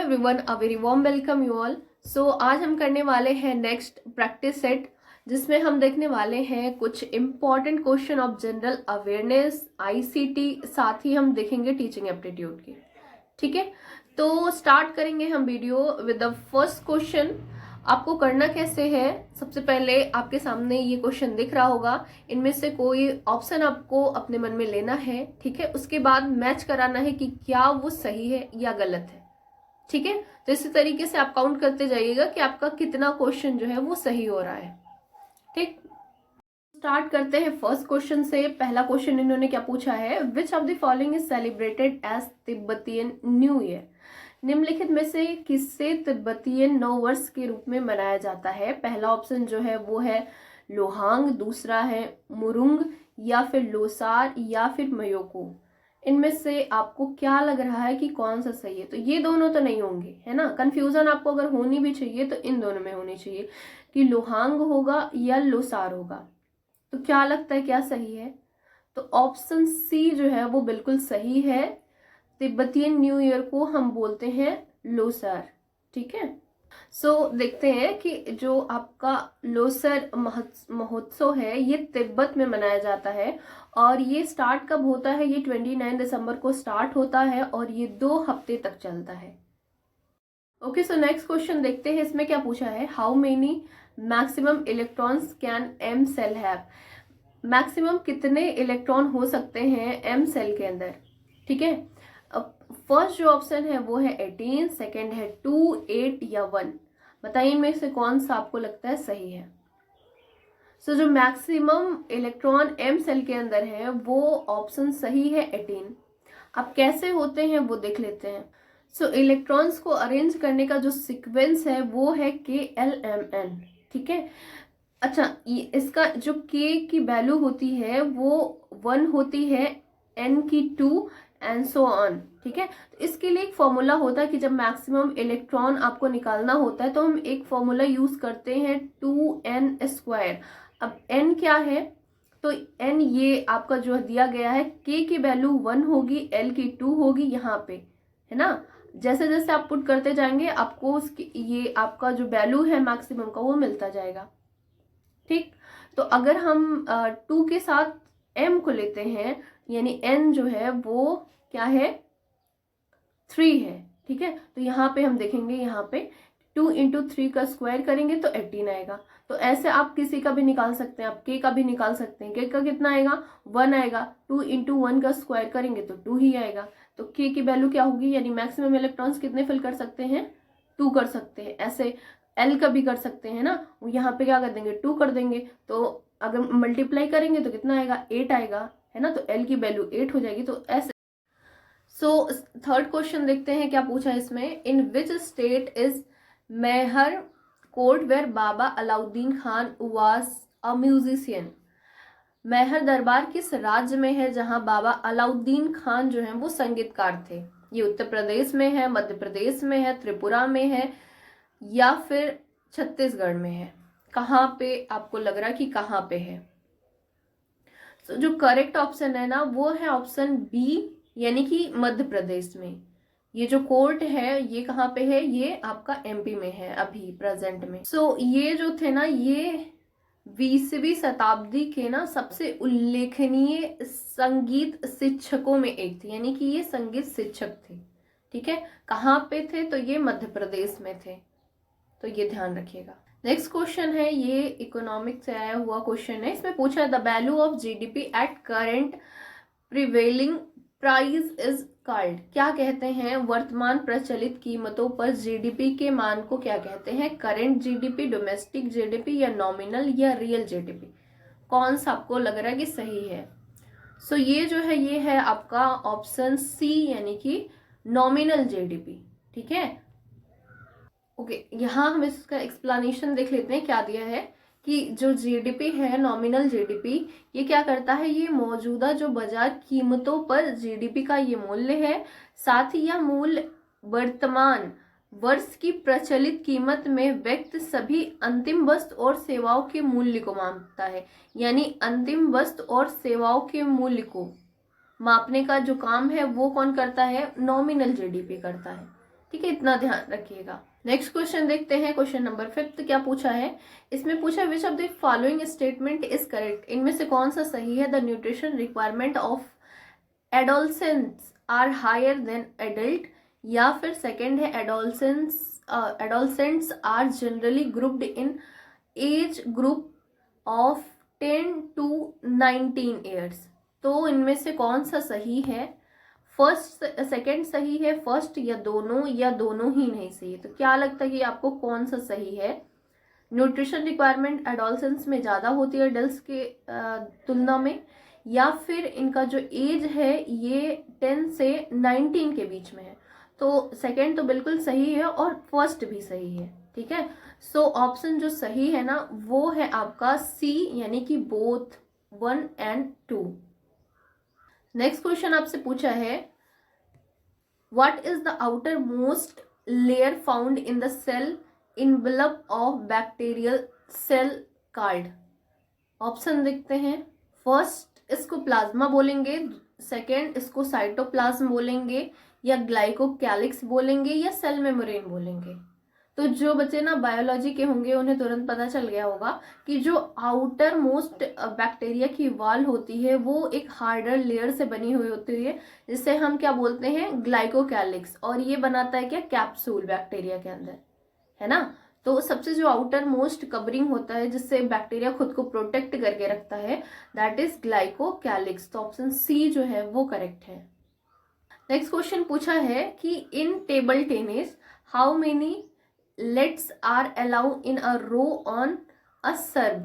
Everyone, a very warm welcome you all. So आज हम करने वाले हैं नेक्स्ट प्रैक्टिस सेट, जिसमें हम देखने वाले हैं कुछ important question of general awareness, ICT, साथ ही हम देखेंगे टीचिंग एप्टीट्यूड की। ठीक है, तो स्टार्ट करेंगे हम video with the first question. आपको करना कैसे है, सबसे पहले आपके सामने ये क्वेश्चन दिख रहा होगा, इनमें से कोई ऑप्शन आपको अपने मन में लेना है। ठीक है, उसके बाद मैच कराना है कि क्या वो सही है या गलत है। ठीक है, तो इसी तरीके से आप काउंट करते जाइएगा कि आपका कितना क्वेश्चन जो है वो सही हो रहा है। ठीक, स्टार्ट करते हैं फर्स्ट क्वेश्चन से। पहला क्वेश्चन इन्होंने क्या पूछा है, which of the following is celebrated as Tibetan new year. निम्नलिखित में से किससे तिब्बतियन नव वर्ष के रूप में मनाया जाता है। पहला ऑप्शन जो है वो है लोहांग, दूसरा है मुरुंग, या फिर लोसार, या फिर मयोको। इनमें से आपको क्या लग रहा है कि कौन सा सही है। तो ये दोनों तो नहीं होंगे, है ना। कंफ्यूजन आपको अगर होनी भी चाहिए तो इन दोनों में होनी चाहिए कि लोहांग होगा या लोसार होगा। तो क्या लगता है क्या सही है। तो ऑप्शन सी जो है वो बिल्कुल सही है। तिब्बतियन न्यू ईयर को हम बोलते हैं लोसार। ठीक है, सो देखते हैं कि जो आपका लोसर महोत्सव है ये तिब्बत में मनाया जाता है, और ये स्टार्ट कब होता है, ये 29 दिसंबर को स्टार्ट होता है और ये 2 हफ्ते तक चलता है। ओके, सो नेक्स्ट क्वेश्चन देखते हैं, इसमें क्या पूछा है, how many maximum electrons can M shell have. Maximum कितने इलेक्ट्रॉन हो सकते हैं एम सेल के अंदर। ठीक है, अब फर्स्ट जो ऑप्शन है वो है 18, सेकेंड है 2, 8 या 1। बताइए इनमें से कौन सा आपको लगता है सही है। सो जो मैक्सिमम इलेक्ट्रॉन एम सेल के अंदर है वो ऑप्शन सही है 18। अब कैसे होते हैं वो देख लेते हैं। सो इलेक्ट्रॉन्स को अरेंज करने का जो सीक्वेंस है वो है KLMN। ठीक है, अच्छा, इसका जो K की वैल्यू होती है वो 1 होती है, N की 2 एंड सो ऑन। ठीक है, तो इसके लिए एक फॉर्मूला होता है कि जब मैक्सिमम इलेक्ट्रॉन आपको निकालना होता है तो हम एक फॉर्मूला यूज करते हैं 2n²। अब n क्या है, तो n ये आपका जो दिया गया है, K की वैल्यू 1 होगी, L की 2 होगी यहाँ पे, है ना। जैसे जैसे आप पुट करते जाएंगे आपको उसकी ये आपका जो वैल्यू है मैक्सिमम का वो मिलता जाएगा। ठीक, तो अगर हम 2 के साथ m को लेते हैं, यानी n जो है वो क्या है, 3 है। ठीक है, तो यहाँ पे हम देखेंगे, यहाँ पे 2 इंटू 3 का स्क्वायर करेंगे तो 18 आएगा। तो ऐसे आप किसी का भी निकाल सकते हैं, आप k का भी निकाल सकते हैं। k का कितना आएगा, 1 आएगा। 2 इंटू 1 का स्क्वायर करेंगे तो 2 ही आएगा। तो k की वैल्यू क्या होगी, यानी मैक्सिमम इलेक्ट्रॉन्स कितने फिल कर सकते हैं, 2 कर सकते हैं। ऐसे L का भी कर सकते हैं ना, यहाँ पे क्या कर देंगे, 2 कर देंगे। तो अगर मल्टीप्लाई करेंगे तो कितना आएगा, 8 आएगा, है ना। तो L की वैल्यू 8 हो जाएगी। तो ऐसे सो थर्ड क्वेश्चन देखते हैं क्या पूछा है इसमें, in which state is Maihar court where Baba Alauddin Khan was a musician. Maihar दरबार किस राज्य में है जहां बाबा अलाउद्दीन खान जो है वो संगीतकार थे। ये उत्तर प्रदेश में है, मध्य प्रदेश में है, त्रिपुरा में है, या फिर छत्तीसगढ़ में है। कहाँ पे आपको लग रहा है कि कहाँ पे है। तो जो करेक्ट ऑप्शन है ना वो है ऑप्शन बी, यानी कि मध्य प्रदेश में। ये जो कोर्ट है ये कहाँ पे है, ये आपका MP में है अभी प्रेजेंट में। सो ये जो थे ना, ये 20वीं शताब्दी के ना सबसे उल्लेखनीय संगीत शिक्षकों में एक थे, यानी कि ये संगीत शिक्षक थे। ठीक है, कहाँ पे थे, तो ये मध्य प्रदेश में थे, तो ये ध्यान रखिएगा। नेक्स्ट क्वेश्चन है, ये इकोनॉमिक से आया हुआ क्वेश्चन है। इसमें पूछा है the value of GDP at current prevailing price is called. क्या कहते हैं, वर्तमान प्रचलित कीमतों पर GDP के मान को क्या कहते हैं, करेंट GDP, डोमेस्टिक GDP, या नॉमिनल या रियल GDP। कौन सा आपको लग रहा है कि सही है। सो ये जो है ये है आपका ऑप्शन सी, यानी कि नॉमिनल GDP। ठीक है, ओके, यहाँ हम इसका एक्सप्लेनेशन देख लेते हैं क्या दिया है कि जो GDP है, नॉमिनल GDP, ये क्या करता है, ये मौजूदा जो बाजार कीमतों पर GDP का ये मूल्य है, साथ ही यह मूल्य वर्तमान वर्ष की प्रचलित कीमत में व्यक्त सभी अंतिम वस्तु और सेवाओं के मूल्य को मापता है। यानी अंतिम वस्तु और सेवाओं के मूल्य को मापने का जो काम है वो कौन करता है, नॉमिनल GDP करता है। ठीक है, इतना ध्यान रखिएगा। नेक्स्ट क्वेश्चन देखते हैं, क्वेश्चन नंबर 5 क्या पूछा है। इसमें पूछा which of the following statement is correct, इनमें से कौन सा सही है। The nutrition requirement of adolescents are higher than adult, या फिर सेकेंड है adolescents are generally grouped in age group of 10 to 19 years. तो इनमें से कौन सा सही है। फर्स्ट सेकंड सही है, फर्स्ट या दोनों ही नहीं सही है। तो क्या लगता है कि आपको कौन सा सही है। न्यूट्रिशन रिक्वायरमेंट एडोलसेंस में ज़्यादा होती है एडल्ट के तुलना में, या फिर इनका जो एज है ये 10 से 19 के बीच में है। तो सेकंड तो बिल्कुल सही है और फर्स्ट भी सही है। ठीक है, सो ऑप्शन जो सही है ना वो है आपका सी, यानी कि बोथ 1 and 2। नेक्स्ट क्वेश्चन आपसे पूछा है what is the outermost layer found in the cell envelope of bacterial cell card. Option देखते हैं। फर्स्ट इसको प्लाज्मा बोलेंगे, सेकेंड इसको साइटोप्लाज्म बोलेंगे, या ग्लाइकोकैलिक्स बोलेंगे, या सेल मेम्ब्रेन बोलेंगे। तो जो बच्चे ना बायोलॉजी के होंगे उन्हें तुरंत पता चल गया होगा कि जो आउटर मोस्ट बैक्टीरिया की वॉल होती है वो एक हार्डर लेयर से बनी हुई होती है, जिसे हम क्या बोलते हैं, ग्लाइकोकैलिक्स। और ये बनाता है क्या, कैप्सूल बैक्टीरिया के अंदर, है ना। तो सबसे जो आउटर मोस्ट कवरिंग होता है जिससे बैक्टीरिया खुद को प्रोटेक्ट करके रखता है, दैट इज ग्लाइकोकैलिक्स। तो ऑप्शन सी जो है वो करेक्ट है। नेक्स्ट क्वेश्चन पूछा है कि in table tennis how many lets are allow in a row on a serve.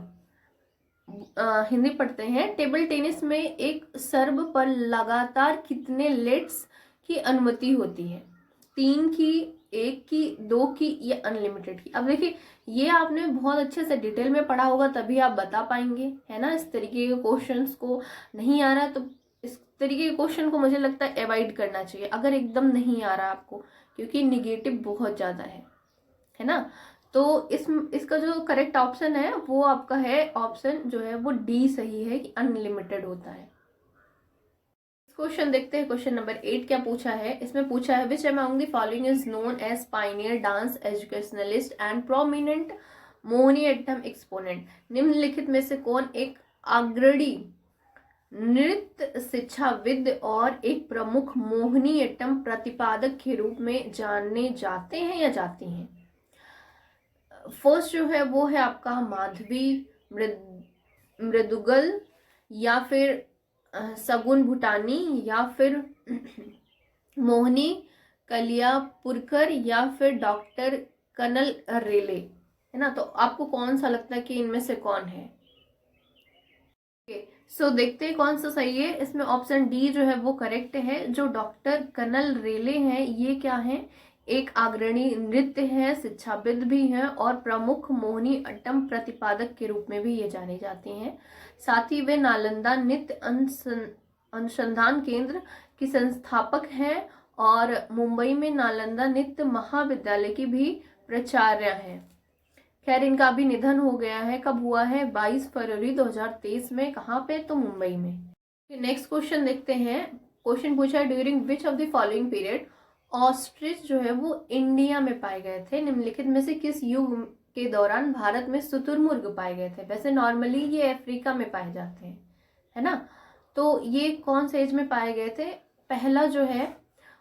Hindi पढ़ते हैं। टेबल टेनिस में एक सर्व पर लगातार कितने लेट्स की अनुमति होती है। 3 की, 1 की, 2 की, या अनलिमिटेड की। अब देखिए ये आपने बहुत अच्छे से डिटेल में पढ़ा होगा तभी आप बता पाएंगे, है ना। इस तरीके के क्वेश्चंस को नहीं आ रहा तो इस तरीके के क्वेश्चन को मुझे लगता है अवॉइड करना चाहिए अगर एकदम नहीं आ रहा आपको, क्योंकि निगेटिव बहुत ज़्यादा है ना। तो इसका जो करेक्ट ऑप्शन है वो आपका है ऑप्शन जो है वो डी सही है कि अनलिमिटेड होता है। क्वेश्चन देखते हैं, क्वेश्चन नंबर 8 क्या पूछा है। इसमें पूछा है which among the following is known as pioneer dance educationalist and prominent Mohiniyattam exponent. निम्नलिखित में से कौन एक अग्रणी नृत्य शिक्षाविद और एक प्रमुख मोहिनीअट्टम प्रतिपादक के रूप में जाने जाते हैं या जाती हैं। फर्स्ट जो है वो है आपका माधवी मृदुगल, या फिर सगुन भूटानी, या फिर मोहिनी कलियापुरकर, या फिर डॉक्टर कनल रेले, है ना। तो आपको कौन सा लगता है कि इनमें से कौन है। सो देखते हैं कौन सा सही है। इसमें ऑप्शन डी जो है वो करेक्ट है। जो डॉक्टर कनल रेले हैं ये क्या है, एक अग्रणी नृत्य है, शिक्षाविद भी हैं और प्रमुख मोहिनीअट्टम प्रतिपादक के रूप में भी ये जाने जाते हैं। साथ ही वे नालंदा नृत्य अनुसंधान केंद्र की संस्थापक हैं और मुंबई में नालंदा नृत्य महाविद्यालय की भी प्राचार्य हैं। खैर इनका अभी निधन हो गया है। कब हुआ है, 22 फरवरी 2023 में। कहाँ पे, तो मुंबई में। नेक्स्ट क्वेश्चन देखते हैं। क्वेश्चन पूछा है during which of the following period ostrich जो है वो इंडिया में पाए गए थे। निम्नलिखित में से किस युग के दौरान भारत में शुतुरमुर्ग पाए गए थे। वैसे नॉर्मली ये अफ्रीका में पाए जाते हैं, है ना। तो ये कौन से एज में पाए गए थे। पहला जो है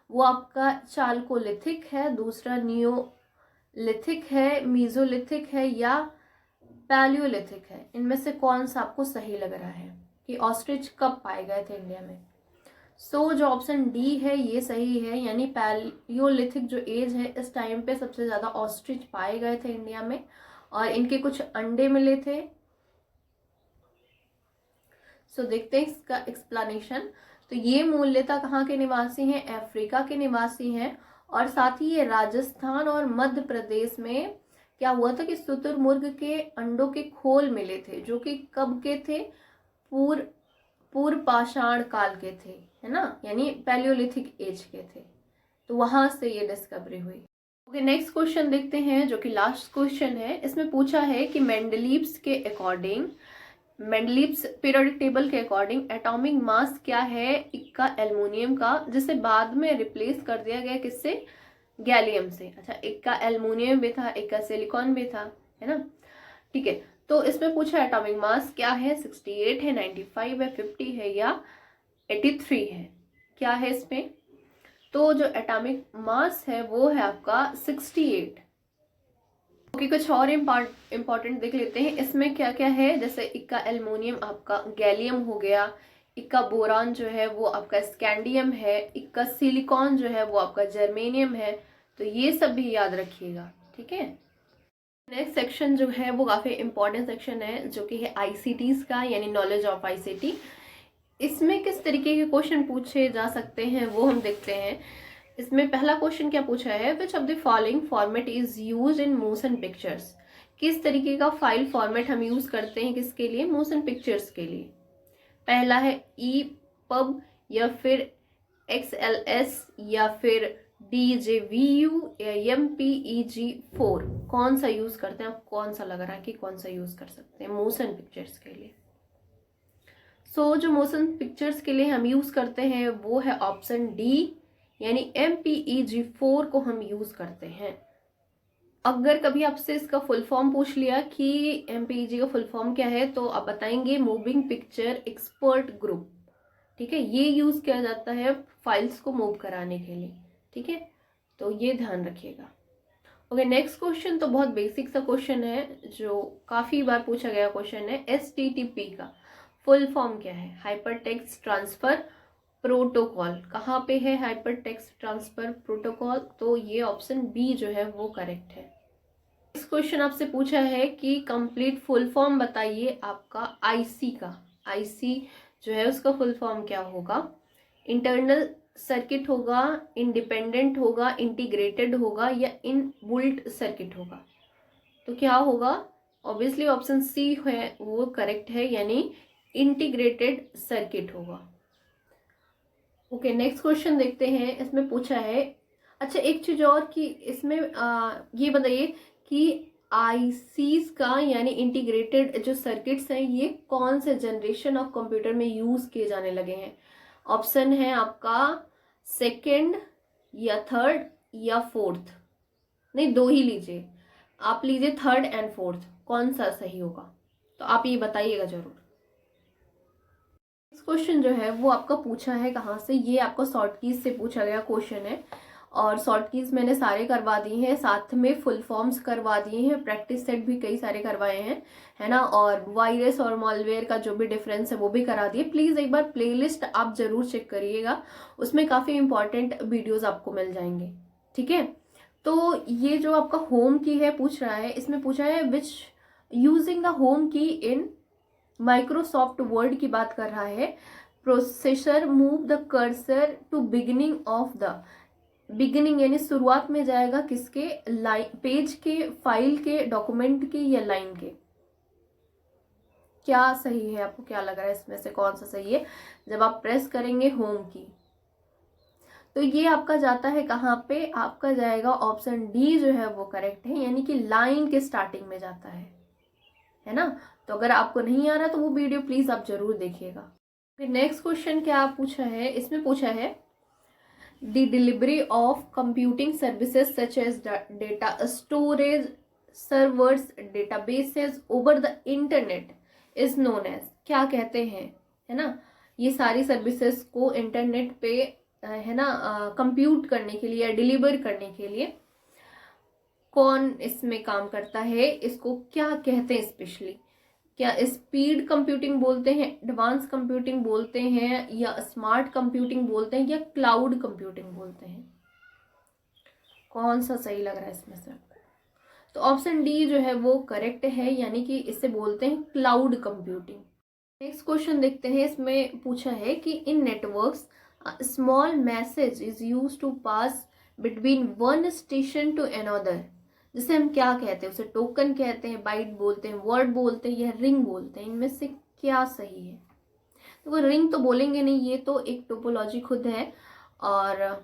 वो आपका चाल्कोलिथिक है, दूसरा नियोलिथिक है, मीजोलिथिक है, या पैलियोलिथिक है। इनमें से कौन सा आपको सही लग रहा है कि ऑस्ट्रिच कब पाए गए थे इंडिया में। सो जो ऑप्शन डी है ये सही है, यानी पैलियोलिथिक जो एज है इस टाइम पे सबसे ज्यादा ऑस्ट्रिच पाए गए थे इंडिया में और इनके कुछ अंडे मिले थे। सो देखते हैं इसका एक्सप्लेनेशन। तो ये मूलतः कहाँ के निवासी हैं, अफ्रीका के निवासी हैं। और साथ ही ये राजस्थान और मध्य प्रदेश में क्या हुआ था कि शुतुरमुर्ग के अंडों के खोल मिले थे, जो कि कब के थे, पूर्व पाषाण काल के थे, है ना, यानी पैलियोलिथिक एज के थे। तो वहां से ये डिस्कवरी हुई। ओके, नेक्स्ट क्वेश्चन देखते हैं जो कि लास्ट क्वेश्चन है। इसमें पूछा है कि मेंडलीव्स के अकॉर्डिंग, मेंडलीव्स पीरियोडिक टेबल के अकॉर्डिंग एटॉमिक मास क्या है इक्का एल्युमिनियम का, जिसे बाद में रिप्लेस कर दिया गया किससे, गैलियम से। अच्छा, एक का एल्युमिनियम भी था, एक का सिलिकॉन भी था, है ना। ठीक है, तो इसमें पूछा एटॉमिक मास क्या है, 68 है, 95 है, 50 है या 83 है, क्या है इसमें। तो जो एटॉमिक मास है वो है आपका 68। ओके, कुछ और इम्पॉर्टेंट देख लेते हैं इसमें क्या क्या है। जैसे इक्का एल्युमिनियम आपका गैलियम हो गया, इक्का बोरान जो है वो आपका स्कैंडियम है, इक्का सिलिकॉन जो है वो आपका जर्मेनियम है। तो ये सब भी याद रखिएगा, ठीक है। नेक्स्ट सेक्शन जो है वो काफी इंपॉर्टेंट सेक्शन है, जो कि है आईसीटीज का, यानी नॉलेज ऑफ आईसीटी। इसमें किस तरीके के क्वेश्चन पूछे जा सकते हैं वो हम देखते हैं। इसमें पहला क्वेश्चन क्या पूछा है, which of the following format is used in motion pictures. किस तरीके का फाइल फॉर्मेट हम यूज करते हैं, किसके लिए, मोशन पिक्चर्स के लिए। पहला है ई पब, या फिर XLS, या फिर DJVU, या MPEG-4। कौन सा यूज करते हैं, आप कौन सा लग रहा है कि कौन सा यूज कर सकते हैं मोशन पिक्चर्स के लिए। जो मोशन पिक्चर्स के लिए हम यूज करते हैं वो है ऑप्शन डी, यानी MPEG-4 को हम यूज करते हैं। अगर कभी आपसे इसका फुल फॉर्म पूछ लिया कि MPEG का फुल फॉर्म क्या है, तो आप बताएंगे मूविंग पिक्चर एक्सपर्ट ग्रुप। ठीक है, ये यूज किया जाता है फाइल्स को मूव कराने के लिए। ठीक है, तो ये ध्यान रखिएगा। ओके, नेक्स्ट क्वेश्चन तो बहुत बेसिक सा क्वेश्चन है, जो काफी बार पूछा गया क्वेश्चन है। HTTP का फुल फॉर्म क्या है, हाइपर टेक्स्ट ट्रांसफर प्रोटोकॉल। कहाँ पे है हाइपर टेक्स्ट ट्रांसफर प्रोटोकॉल, तो ये ऑप्शन बी जो है वो करेक्ट है। इस क्वेश्चन आपसे पूछा है कि कंप्लीट फुल फॉर्म बताइए आपका आईसी का। आईसी जो है उसका फुल फॉर्म क्या होगा, इंटरनल सर्किट होगा, इंडिपेंडेंट होगा, इंटीग्रेटेड होगा, या इनबुल्ट सर्किट होगा। तो क्या होगा, ऑब्वियसली ऑप्शन सी है वो करेक्ट है, यानी इंटीग्रेटेड सर्किट होगा। ओके, नेक्स्ट क्वेश्चन देखते हैं। इसमें पूछा है, अच्छा एक चीज और कि इसमें ये बताइए कि आईसीज का यानी इंटीग्रेटेड जो सर्किट्स हैं ये कौन से जनरेशन ऑफ कंप्यूटर में यूज किए जाने लगे हैं। ऑप्शन है आपका सेकंड, या थर्ड, या फोर्थ। नहीं, दो ही लीजिए, आप लीजिए थर्ड एंड फोर्थ, कौन सा सही होगा, तो आप ये बताइएगा जरूर। क्वेश्चन जो है वो आपका पूछा है कहाँ से, ये आपका शॉर्ट कीज से पूछा गया क्वेश्चन है। और शॉर्ट कीज मैंने सारे करवा दिए हैं, साथ में फुल फॉर्म्स करवा दिए हैं, प्रैक्टिस सेट भी कई सारे करवाए हैं, है ना। और वायरस और मॉलवेयर का जो भी डिफरेंस है वो भी करा दिए। प्लीज एक बार प्लेलिस्ट आप जरूर चेक करिएगा, उसमें काफी इंपॉर्टेंट वीडियोज आपको मिल जाएंगे। ठीक है, तो ये जो आपका होम की है पूछ रहा है, इसमें पूछा है विच यूजिंग द होम की इन माइक्रोसॉफ्ट वर्ड की बात कर रहा है। Processor move the cursor to beginning of the, beginning यानी शुरुआत में जाएगा किसके, लाइन पेज के, फाइल के, डॉक्यूमेंट के, या लाइन के। क्या सही है, आपको क्या लग रहा है इसमें से कौन सा सही है। जब आप प्रेस करेंगे होम की तो ये आपका जाता है कहाँ पे, आपका जाएगा ऑप्शन डी जो है वो करेक्ट है, यानी कि लाइन के स्टार्टिंग में जाता है ना। तो अगर आपको नहीं आ रहा तो वो वीडियो प्लीज आप जरूर देखिएगा। नेक्स्ट क्वेश्चन क्या पूछा है, इसमें पूछा है the delivery of computing services such as data storage, servers, databases over the internet is known as, क्या कहते हैं, है ना। ये सारी सर्विसेज को इंटरनेट पे है ना कंप्यूट करने के लिए या डिलीवर करने के लिए कौन इसमें काम करता है, इसको क्या कहते हैं स्पेशली। क्या स्पीड कंप्यूटिंग बोलते हैं, एडवांस कंप्यूटिंग बोलते हैं, या स्मार्ट कंप्यूटिंग बोलते हैं, या क्लाउड कंप्यूटिंग बोलते हैं। कौन सा सही लग रहा है इसमें से आपको, तो ऑप्शन डी जो है वो करेक्ट है, यानी कि इसे बोलते हैं क्लाउड कंप्यूटिंग। नेक्स्ट क्वेश्चन देखते हैं। इसमें पूछा है कि in networks small message is use to pass between one station to another, जिसे हम क्या कहते हैं, उसे टोकन कहते हैं, बाइट बोलते हैं, वर्ड बोलते हैं, या रिंग बोलते हैं। इनमें से क्या सही है, तो वो रिंग तो बोलेंगे नहीं, ये तो एक टोपोलॉजी खुद है, और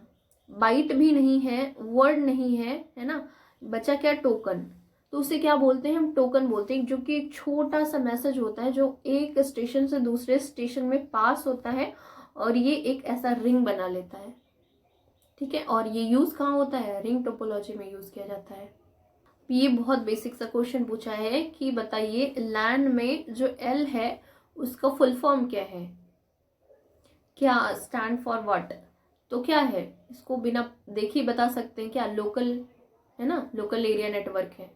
बाइट भी नहीं है, वर्ड नहीं है ना। बचा क्या, टोकन। तो उसे क्या बोलते हैं, हम टोकन बोलते हैं, जो कि एक छोटा सा मैसेज होता है जो एक स्टेशन से दूसरे स्टेशन में पास होता है, और ये एक ऐसा रिंग बना लेता है। ठीक है, और ये यूज कहाँ होता है, रिंग टोपोलॉजी में यूज किया जाता है। ये बहुत बेसिक सा क्वेश्चन पूछा है कि बताइए लैंड में जो एल है उसका फुल फॉर्म क्या है, क्या स्टैंड फॉर व्हाट, तो क्या है, इसको बिना देखे बता सकते हैं क्या, लोकल है ना, लोकल एरिया नेटवर्क है।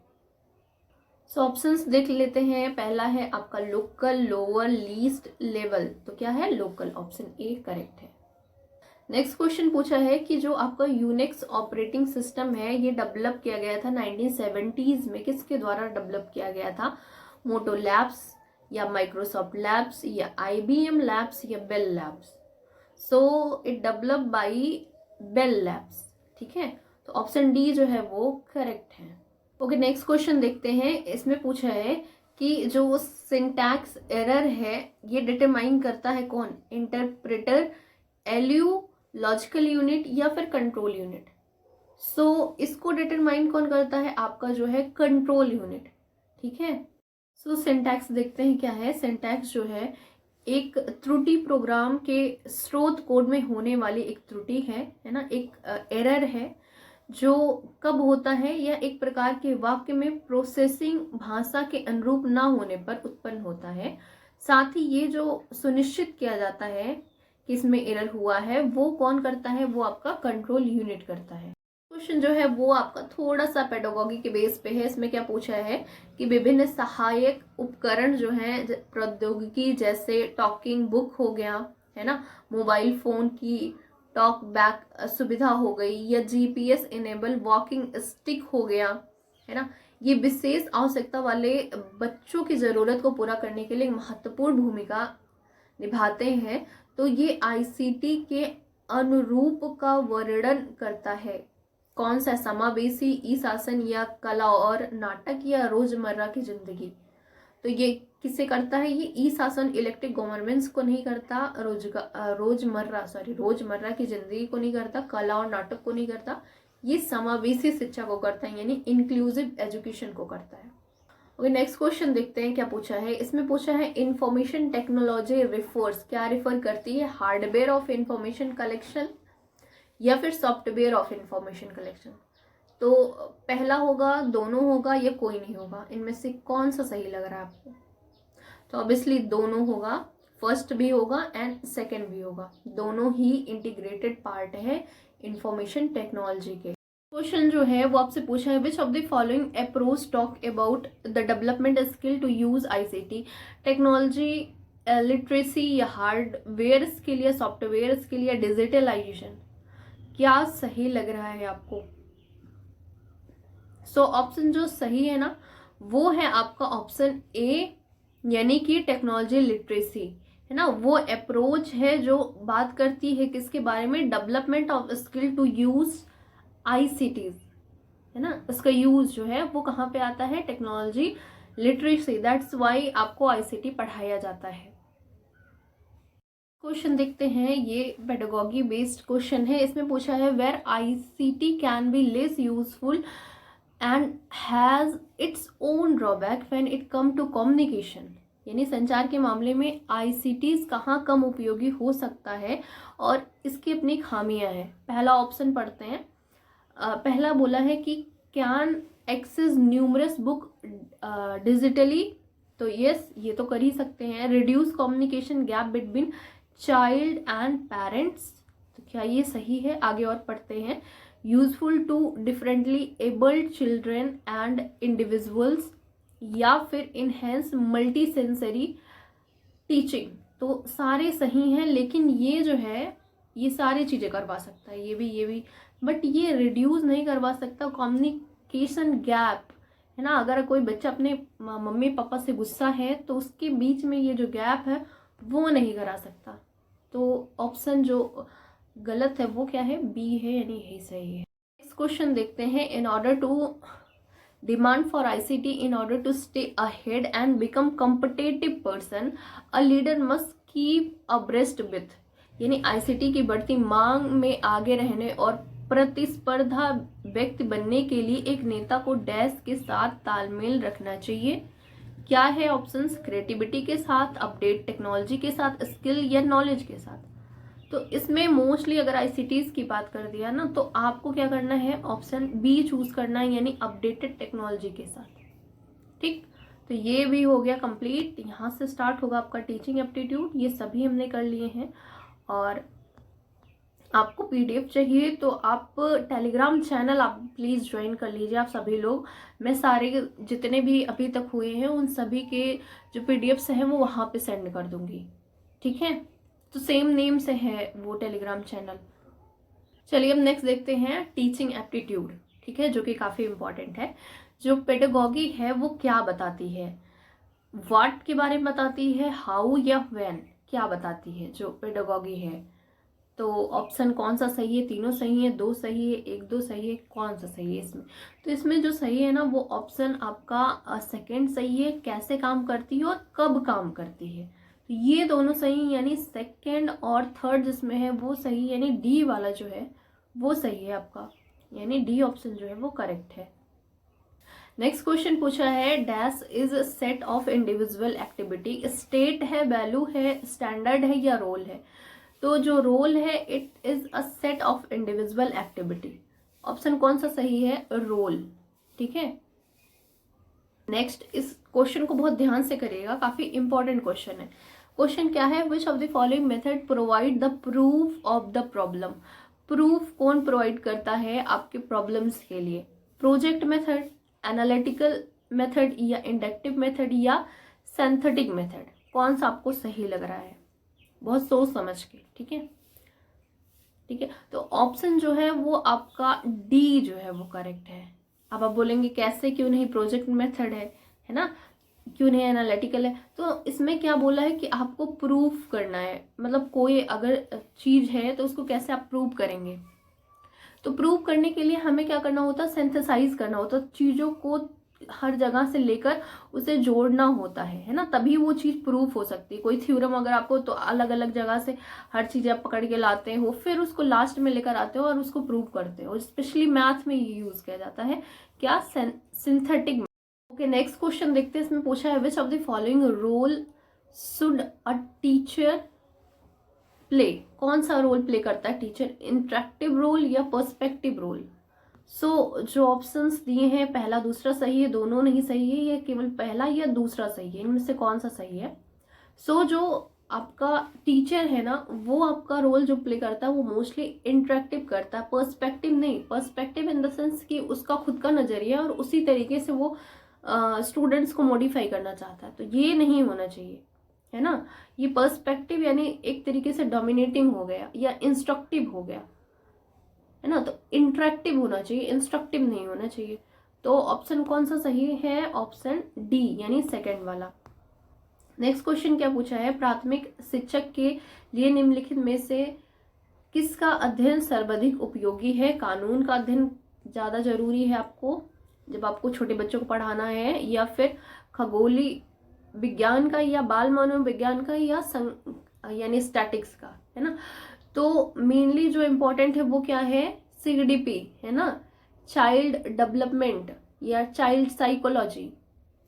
सो ऑप्शंस देख लेते हैं। पहला है आपका लोकल लोअर लीस्ट लेवल, तो क्या है लोकल, ऑप्शन ए करेक्ट है। नेक्स्ट क्वेश्चन पूछा है कि जो आपका यूनिक्स ऑपरेटिंग सिस्टम है ये डेवलप किया गया था 1970s में, किसके द्वारा डेवलप किया गया था, Moto labs or Microsoft labs या IBM लैब्स या Bell labs. So it develop by Bell labs, ठीक है, तो ऑप्शन डी जो है वो करेक्ट है। ओके, नेक्स्ट क्वेश्चन देखते हैं। इसमें पूछा है कि जो सिंटैक्स एरर है ये डिटरमाइन करता है कौन, इंटरप्रेटर, LU, लॉजिकल यूनिट या फिर कंट्रोल यूनिट। सो इसको डिटरमाइन कौन करता है, आपका जो है कंट्रोल यूनिट, ठीक है। सो सिंटैक्स देखते हैं क्या है। सिंटैक्स जो है एक त्रुटि, प्रोग्राम के स्रोत कोड में होने वाली एक त्रुटि है ना, एक एरर है जो कब होता है, या एक प्रकार के वाक्य में प्रोसेसिंग भाषा के अनुरूप ना होने पर उत्पन्न होता है। साथ ही ये जो सुनिश्चित किया जाता है कि इसमें एरर हुआ है वो कौन करता है, वो आपका कंट्रोल यूनिट करता है। क्वेश्चन जो है वो आपका थोड़ा सा पेडागोगी के बेस पे है। इसमें क्या पूछा है कि विभिन्न सहायक उपकरण जो है प्रौद्योगिकी, जैसे टॉकिंग बुक हो गया है ना, मोबाइल फोन की टॉक बैक सुविधा हो गई, या GPS इनेबल वॉकिंग स्टिक हो गया है ना, ये विशेष आवश्यकता वाले बच्चों की जरूरत को पूरा करने के लिए महत्वपूर्ण भूमिका निभाते हैं। तो ये ICT के अनुरूप का वर्णन करता है। कौन सा, समावेशी, ई शासन या कला और नाटक या रोजमर्रा की जिंदगी। तो ये किसे करता है, ये ई शासन इलेक्टेड गवर्नमेंट्स को नहीं करता, रोजमर्रा की जिंदगी को नहीं करता, कला और नाटक को नहीं करता, ये समावेशी शिक्षा को करता है, यानी इंक्लूसिव एजुकेशन को करता है। ओके, नेक्स्ट क्वेश्चन देखते हैं क्या पूछा है। इसमें पूछा है इंफॉर्मेशन टेक्नोलॉजी रिफर्स, क्या रिफर करती है, हार्डवेयर ऑफ इंफॉर्मेशन कलेक्शन या फिर सॉफ्टवेयर ऑफ इंफॉर्मेशन कलेक्शन। तो पहला होगा, दोनों होगा, या कोई नहीं होगा, इनमें से कौन सा सही लग रहा है आपको। तो ऑब्वियसली दोनों होगा, फर्स्ट भी होगा एंड सेकंड भी होगा, दोनों ही इंटीग्रेटेड पार्ट है इंफॉर्मेशन टेक्नोलॉजी के। क्वेश्चन जो है वो आपसे पूछा है which of the following approach talk about the development skill to use ICT, technology literacy या हार्डवेयर स्किल या सॉफ्टवेयर स्किल या डिजिटलाइजेशन, क्या सही लग रहा है आपको। सो ऑप्शन जो सही है ना वो है आपका ऑप्शन ए, यानी कि टेक्नोलॉजी लिटरेसी है ना, वो अप्रोच है जो बात करती है किसके बारे में, development of skill to use ICTs है ना, इसका यूज जो है वो कहाँ पे आता है, टेक्नोलॉजी लिटरेसी, दैट्स वाई आपको ICT पढ़ाया जाता है। क्वेश्चन देखते हैं, ये पेडागोगी बेस्ड क्वेश्चन है। इसमें पूछा है where ICT can be less useful and has its own drawback when it come to communication, यानी संचार के मामले में ICTs कहाँ कम उपयोगी हो सकता है और इसकी अपनी खामियां हैं। पहला ऑप्शन पढ़ते हैं। पहला बोला है कि can access numerous book digitally, तो यस ये तो कर ही सकते हैं। Reduce communication gap between child and parents, तो क्या ये सही है, आगे और पढ़ते हैं। Useful to differently abled children and individuals, या फिर इनहेंस मल्टी सेंसरी टीचिंग, तो सारे सही हैं, लेकिन ये जो है ये सारी चीज़ें करवा सकता है, ये भी, बट ये रिड्यूस नहीं करवा सकता कम्युनिकेशन गैप है ना। अगर कोई बच्चा अपने मम्मी पापा से गुस्सा है तो उसके बीच में ये जो गैप है वो नहीं करा सकता। तो ऑप्शन जो गलत है वो क्या है, बी है, यानी यही सही है। नेक्स्ट क्वेश्चन देखते हैं। In order to demand for ICT, in order to stay ahead and become competitive person, a leader must keep abreast with, यानी ICT की बढ़ती मांग में आगे रहने और प्रतिस्पर्धा व्यक्ति बनने के लिए एक नेता को डैश के साथ तालमेल रखना चाहिए। क्या है ऑप्शंस, क्रिएटिविटी के साथ, अपडेट टेक्नोलॉजी के साथ, स्किल या नॉलेज के साथ। तो इसमें मोस्टली अगर आईसीटीज की बात कर दिया ना, तो आपको क्या करना है, ऑप्शन बी चूज करना है, यानी अपडेटेड टेक्नोलॉजी के साथ। ठीक, तो ये भी हो गया कंप्लीट। यहाँ से स्टार्ट होगा आपका टीचिंग एप्टीट्यूड, ये सभी हमने कर लिए हैं। और आपको पीडीएफ चाहिए तो आप टेलीग्राम चैनल आप प्लीज़ ज्वाइन कर लीजिए, आप सभी लोग। मैं सारे जितने भी अभी तक हुए हैं उन सभी के जो पीडीएफ्स हैं वो वहाँ पे सेंड कर दूंगी, ठीक है। तो सेम नेम से है वो टेलीग्राम चैनल। चलिए अब नेक्स्ट देखते हैं टीचिंग एप्टीट्यूड, ठीक है, जो कि काफ़ी इंपॉर्टेंट है। जो पेडागॉजी है वो क्या बताती है, व्हाट के बारे में बताती है, हाउ या व्हेन क्या बताती है जो पेडागॉजी है। तो ऑप्शन कौन सा सही है, तीनों सही है, दो सही है, एक दो सही है, कौन सा सही है इसमें। तो इसमें जो सही है ना वो ऑप्शन आपका सेकंड सही है, कैसे काम करती है और कब काम करती है। तो ये दोनों सही, यानी सेकंड और थर्ड जिसमें है वो सही, यानी डी वाला जो है वो सही है आपका, यानी डी ऑप्शन जो है वो करेक्ट है। नेक्स्ट क्वेश्चन पूछा है, dash is set of individual activity. State है, वैल्यू है, स्टैंडर्ड है या रोल है। तो जो रोल है it is a set of individual activity. Option कौन सा सही है, रोल, ठीक है। नेक्स्ट, इस क्वेश्चन को बहुत ध्यान से करिएगा, काफी इंपॉर्टेंट क्वेश्चन है। क्वेश्चन क्या है, which of the following method provide the proof of the problem. Proof कौन प्रोवाइड करता है आपके प्रॉब्लम्स के लिए, प्रोजेक्ट मेथड, एनालिटिकल मेथड या इंडक्टिव मेथड या सिंथेटिक मेथड। कौन सा आपको सही लग रहा है, बहुत सोच समझ के, ठीक है। ठीक है, तो ऑप्शन जो है वो आपका डी जो है वो करेक्ट है। अब आप बोलेंगे कैसे, क्यों नहीं प्रोजेक्ट मेथड है ना, क्यों नहीं एनालिटिकल है। तो इसमें क्या बोला है कि आपको प्रूफ करना है, मतलब कोई अगर चीज है तो उसको कैसे आप प्रूव करेंगे। तो प्रूव करने के लिए हमें क्या करना होता है, सिंथेसाइज करना होता है, चीजों को हर जगह से लेकर उसे जोड़ना होता है ना, तभी वो चीज प्रूफ हो सकती है। कोई थ्योरम अगर आपको, तो अलग अलग जगह से हर चीज आप पकड़ के लाते हो, फिर उसको लास्ट में लेकर आते हो और उसको प्रूव करते हो। स्पेशली मैथ में ये यूज किया जाता है, क्या, सिंथेटिक। ओके, नेक्स्ट क्वेश्चन देखते हैं। इसमें पूछा है, which of the following role should a teacher play. कौन सा रोल प्ले करता है टीचर, इंटरेक्टिव रोल या पर्सपेक्टिव रोल। सो जो ऑप्शंस दिए हैं, पहला दूसरा सही है, दोनों नहीं सही है, या केवल पहला या दूसरा सही है, इनमें से कौन सा सही है। सो जो आपका टीचर है ना, वो आपका रोल जो प्ले करता है वो मोस्टली इंटरेक्टिव करता है, पर्सपेक्टिव नहीं। पर्सपेक्टिव इन द सेंस कि उसका खुद का नजरिया और उसी तरीके से वो स्टूडेंट्स को मॉडिफाई करना चाहता है, तो ये नहीं होना चाहिए, है ना। ये पर्सपेक्टिव यानी एक तरीके से डोमिनेटिंग हो गया या इंस्ट्रक्टिव हो गया, है ना। तो इंटरेक्टिव होना चाहिए, इंस्ट्रक्टिव नहीं होना चाहिए। तो ऑप्शन कौन सा सही है, ऑप्शन डी, यानी सेकंड वाला। नेक्स्ट क्वेश्चन क्या पूछा है, प्राथमिक शिक्षक के लिए निम्नलिखित में से किसका अध्ययन सर्वाधिक उपयोगी है। कानून का अध्ययन ज्यादा जरूरी है आपको जब आपको छोटे बच्चों को पढ़ाना है, या फिर खगोली विज्ञान का, या बाल मनोविज्ञान का, या यानी स्टैटिक्स का, है ना। तो मेनली जो इम्पोर्टेंट है वो क्या है, सीडीपी, है ना, चाइल्ड डेवलपमेंट या चाइल्ड साइकोलॉजी।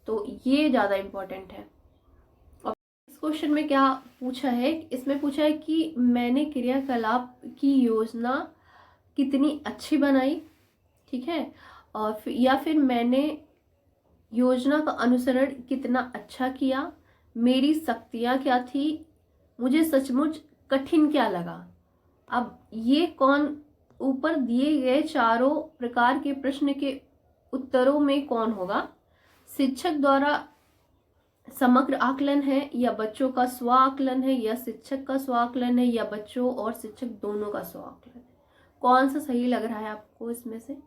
तो ये ज्यादा इम्पोर्टेंट है। और इस क्वेश्चन में क्या पूछा है, इसमें पूछा है कि मैंने क्रियाकलाप की योजना कितनी अच्छी बनाई, ठीक है, और या फिर मैंने योजना का अनुसरण कितना अच्छा किया, मेरी शक्तियां क्या थी, मुझे सचमुच कठिन क्या लगा। अब ये कौन, ऊपर दिए गए चारों प्रकार के प्रश्न के उत्तरों में कौन होगा। शिक्षक द्वारा समग्र आकलन है, या बच्चों का स्व आकलन है, या शिक्षक का स्व आकलन है, या बच्चों और शिक्षक दोनों का स्व आकलन है। कौन सा सही लग रहा है आपको इसमें से।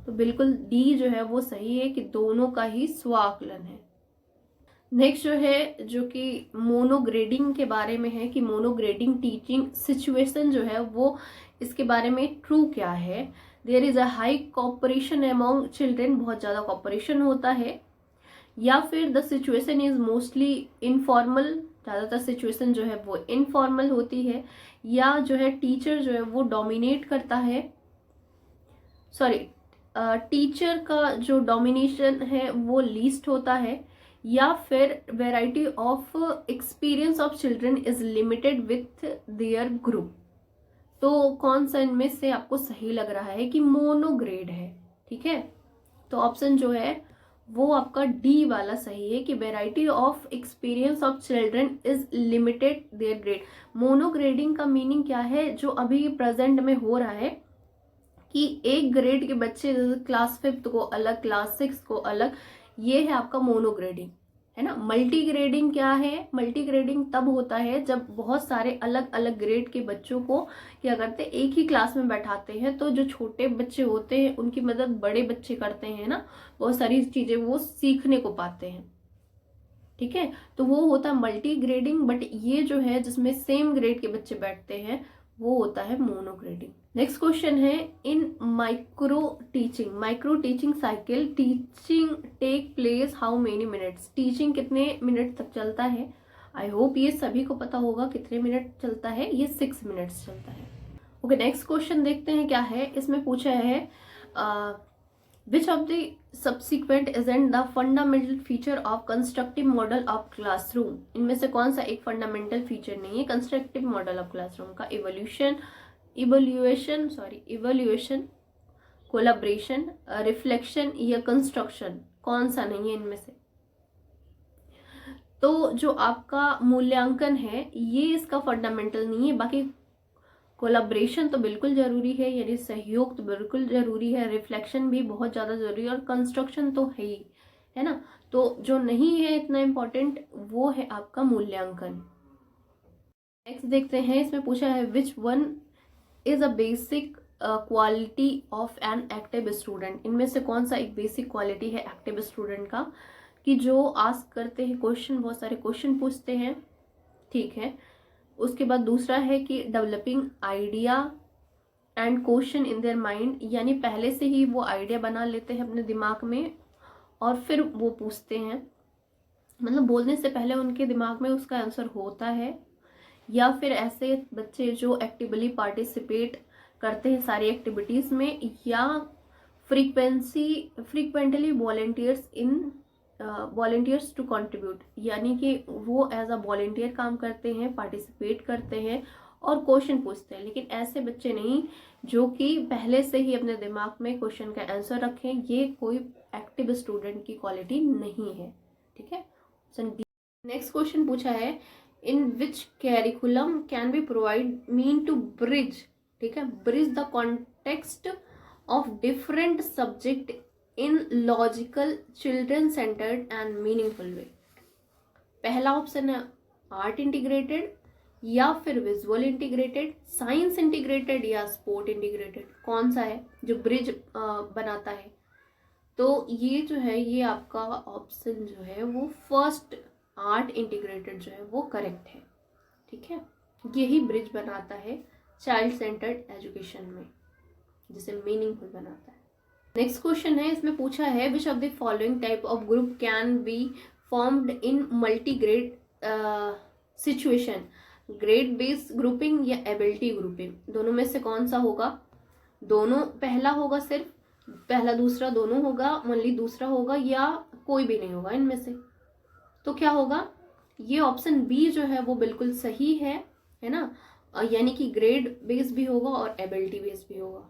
तो बिल्कुल डी जो है वो सही है कि दोनों का ही स्व आकलन है। नेक्स्ट जो है, जो कि मोनोग्रेडिंग के बारे में है, कि मोनोग्रेडिंग टीचिंग सिचुएशन जो है वो इसके बारे में ट्रू क्या है। There is a high cooperation among children, बहुत ज्यादा कॉपरेशन होता है, या फिर the situation is mostly informal, ज्यादातर सिचुएशन जो है वो इनफॉर्मल होती है, या जो है टीचर जो है वो डोमिनेट करता है, सॉरी टीचर का जो डोमिनेशन है वो लीस्ट होता है, या फिर variety of experience of children is limited with their group. तो कौन सा इनमें से आपको सही लग रहा है कि मोनोग्रेड है? ठीक है, तो ऑप्शन जो है वो आपका डी वाला सही है कि variety of experience of children is limited their grade. Monograding का मीनिंग क्या है, जो अभी प्रेजेंट में हो रहा है कि एक ग्रेड के बच्चे, क्लास 5 को अलग, क्लास 6 को अलग, ये है आपका मोनोग्रेडिंग, है ना। मल्टी ग्रेडिंग क्या है? मल्टी ग्रेडिंग तब होता है जब बहुत सारे अलग अलग ग्रेड के बच्चों को क्या करते हैं, एक ही क्लास में बैठाते हैं, तो जो छोटे बच्चे होते हैं उनकी मदद बड़े बच्चे करते हैं ना, बहुत सारी चीजें वो सीखने को पाते हैं। ठीक है, तो वो होता है मल्टी ग्रेडिंग। बट ये जो है जिसमें सेम ग्रेड के बच्चे बैठते हैं वो होता है मोनोग्रेडिंग। नेक्स्ट क्वेश्चन है, in micro teaching cycle teaching take place how many minutes? Teaching कितने मिनट तक चलता है? आई होप ये सभी को पता होगा कितने मिनट चलता है, ये 6 मिनट्स चलता है। ओके, नेक्स्ट क्वेश्चन देखते हैं क्या है। इसमें पूछा है which of the subsequent isn't the fundamental feature of constructive model of classroom? इनमें से कौन सा एक फंडामेंटल फीचर नहीं है कंस्ट्रक्टिव मॉडल ऑफ क्लासरूम का? इवोल्यूएशन, कोलैबोरेशन, रिफ्लेक्शन या कंस्ट्रक्शन? कौन सा नहीं है इनमें से? तो जो आपका मूल्यांकन है ये इसका फंडामेंटल नहीं है। बाकी कोलैबोरेशन तो बिल्कुल जरूरी है, यानी सहयोग तो बिल्कुल जरूरी है, रिफ्लेक्शन भी बहुत ज्यादा जरूरी है, और कंस्ट्रक्शन तो है ही, है ना। तो जो नहीं है इतना इम्पोर्टेंट वो है आपका मूल्यांकन। नेक्स्ट देखते हैं, इसमें पूछा है which one is a basic quality of an active student? इनमें से कौन सा एक बेसिक क्वालिटी है एक्टिव स्टूडेंट का, कि जो आस्क करते हैं क्वेश्चन, बहुत सारे क्वेश्चन पूछते हैं, ठीक है। उसके बाद दूसरा है कि developing idea and question in their mind, यानी पहले से ही वो आइडिया बना लेते हैं अपने दिमाग में और फिर वो पूछते हैं, मतलब बोलने से पहले उनके दिमाग में उसका आंसर होता है। या फिर ऐसे बच्चे जो एक्टिवली पार्टिसिपेट करते हैं सारी एक्टिविटीज में, या फ्रीक्वेंटली वॉलेंटियर्स टू कंट्रीब्यूट, यानी कि वो एज अ वॉलेंटियर काम करते हैं, पार्टिसिपेट करते हैं और क्वेश्चन पूछते हैं। लेकिन ऐसे बच्चे नहीं जो कि पहले से ही अपने दिमाग में क्वेश्चन का आंसर रखें, ये कोई एक्टिव स्टूडेंट की क्वालिटी नहीं है। ठीक है। नेक्स्ट क्वेश्चन पूछा है, in which curriculum can be provide mean to bridge, ठीक है, bridge the context of different subject in logical, children centred and meaningful way? पहला ऑप्शन है आर्ट इंटीग्रेटेड, या फिर विजुअल इंटीग्रेटेड, साइंस इंटीग्रेटेड या sport integrated? कौन सा है जो ब्रिज बनाता है? तो ये जो है, ये आपका ऑप्शन जो है वो फर्स्ट आर्ट इंटीग्रेटेड जो है वो करेक्ट है। ठीक है, यही ब्रिज बनाता है चाइल्ड सेंटर्ड एजुकेशन में, जिसे मीनिंगफुल बनाता है। नेक्स्ट क्वेश्चन है, इसमें पूछा है which of the following type of group can be formed in multi grade situation? Grade based grouping या एबिलिटी ग्रुपिंग? दोनों में से कौन सा होगा? दोनों, पहला होगा, सिर्फ पहला दूसरा दोनों होगा, ओनली दूसरा होगा, या कोई भी नहीं होगा इनमें से? तो क्या होगा? ये ऑप्शन बी जो है वो बिल्कुल सही है ना, यानी कि ग्रेड बेस्ड भी होगा और एबिलिटी बेस्ड भी होगा।